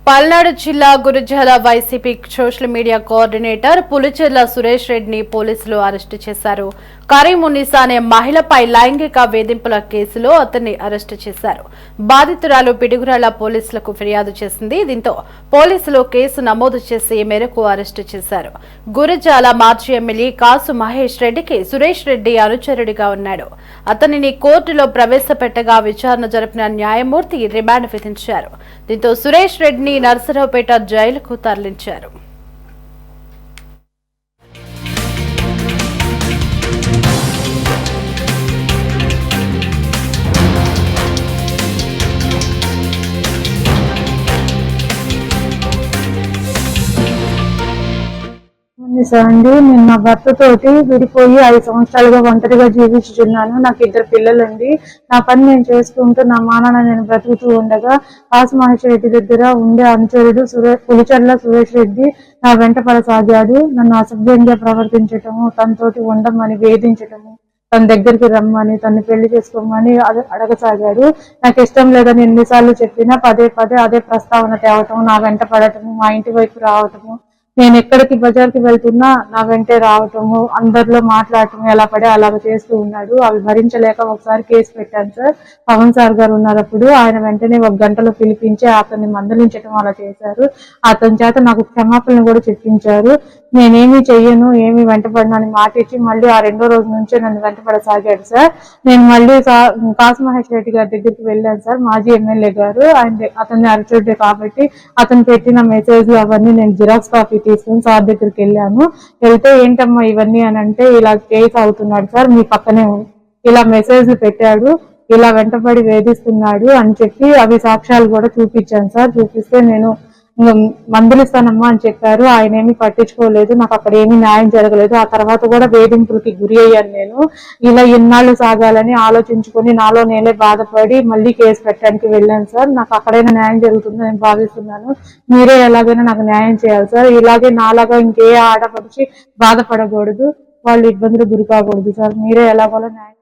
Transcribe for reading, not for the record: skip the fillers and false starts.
పల్నాడు జిల్లా Gurajala YCP social media coordinator Pulicherla Suresh రెడ్డిని పోలీసులు అరెస్టు చేశారు. కరీమునిసా అనే మహిళపై లైంగిక వేధింపుల కేసులో అతన్ని అరెస్టు చేశారు. బాధితురాలు పిడుగురాళ్ల పోలీసులకు ఫిర్యాదు చేసింది. దీంతో పోలీసులు కేసు నమోదు చేసి ఈ మేరకు అరెస్టు చేశారు. గురజాల మాజీ ఎమ్మెల్యే కాసు మహేష్ రెడ్డికి సురేష్ రెడ్డి అనుచరుడిగా ఉన్నాడు. అతనిని కోర్టులో ప్రవేశపెట్టగా విచారణ జరిపిన న్యాయమూర్తి రిమాండ్ విధించారు. దీంతో సురేష్ రెడ్డిని నర్సరావుపేట జైలుకు తరలించారు. అండి నేను నా భర్త తోటి విడిపోయి 5 సంవత్సరాలుగా ఒంటరిగా జీవించుచున్నాను. నాకు 2 పిల్లలండి. నా పని నేను చేసుకుంటూ నా మానాన నేను బ్రతుకుతూ ఉండగా కాసు మహేష్ రెడ్డి దగ్గర ఉండే అనుచరుడు పులిచెర్ల సురేష్ రెడ్డి నా వెంట పడసాగాడు. నన్ను అసభ్యంగా ప్రవర్తించటము, తనతోటి ఉండమని వేధించటము, తన దగ్గరికి రమ్మని, తను పెళ్లి చేసుకోమని అడగసాగాడు. నాకు ఇష్టం లేదని ఎన్నిసార్లు చెప్పినా పదే పదే అదే ప్రస్తావన తేవటము, నా వెంట పడటము, మా ఇంటి వైపు రావటము, నేను ఎక్కడికి బజార్కి వెళ్తున్నా నా వెంటే రావటము, అందరిలో మాట్లాడటము, ఎలా పడే అలాగ చేస్తూ ఉన్నాడు. అవి భరించలేక ఒకసారి కేసు పెట్టాను సార్. పవన్ సార్ గారు ఉన్నప్పుడు ఆయన వెంటనే 1 గంటలో పిలిపించి అతన్ని మందలించడం అలా చేశారు. అతని చేత నాకు క్షమాపణలు కూడా చెప్పించారు. నేనేమీ చెయ్యను, ఏమీ వెంటపడినని మాట ఇచ్చి మళ్ళీ ఆ 2వ రోజు నుంచే నన్ను వెంటపడసాగాడు సార్. నేను మళ్ళీ కాసు మహేష్ రెడ్డి గారి దగ్గరికి వెళ్ళాను సార్. మాజీ ఎమ్మెల్యే గారు అతన్ని అరచుడే కాబట్టి అతను పెట్టిన మెసేజ్లు అవన్నీ నేను జిరాక్స్ కాపీ తీసుకుని సార్ దగ్గరికి వెళ్ళాను. వెళ్తే ఏంటమ్మా ఇవన్నీ అని అంటే, ఇలా కేసు అవుతున్నాడు సార్, మీ పక్కనే ఇలా మెసేజ్లు పెట్టాడు, ఇలా వెంటపడి వేధిస్తున్నాడు అని చెప్పి అవి సాక్ష్యాలు కూడా చూపించాను సార్. చూపిస్తే నేను మందలిస్తానమ్మా అని చెప్పారు. ఆయన ఏమీ పట్టించుకోలేదు. నాకు అక్కడ ఏమీ న్యాయం జరగలేదు. ఆ తర్వాత కూడా వేధింపులకి గురి అయ్యాను నేను. ఇలా ఎన్నాళ్ళు సాగాలని ఆలోచించుకొని నాలో నేనే బాధపడి మళ్ళీ కేసు పెట్టడానికి వెళ్ళాను సార్. నాకు అక్కడైనా న్యాయం జరుగుతుందని నేను భావిస్తున్నాను. మీరే ఎలాగైనా నాకు న్యాయం చేయాలి సార్. ఇలాగే నాలాగా ఇంకే ఆడపడిచి బాధపడకూడదు, వాళ్ళు ఇబ్బందులు గురి కాకూడదు సార్. మీరే ఎలాగోలా న్యాయం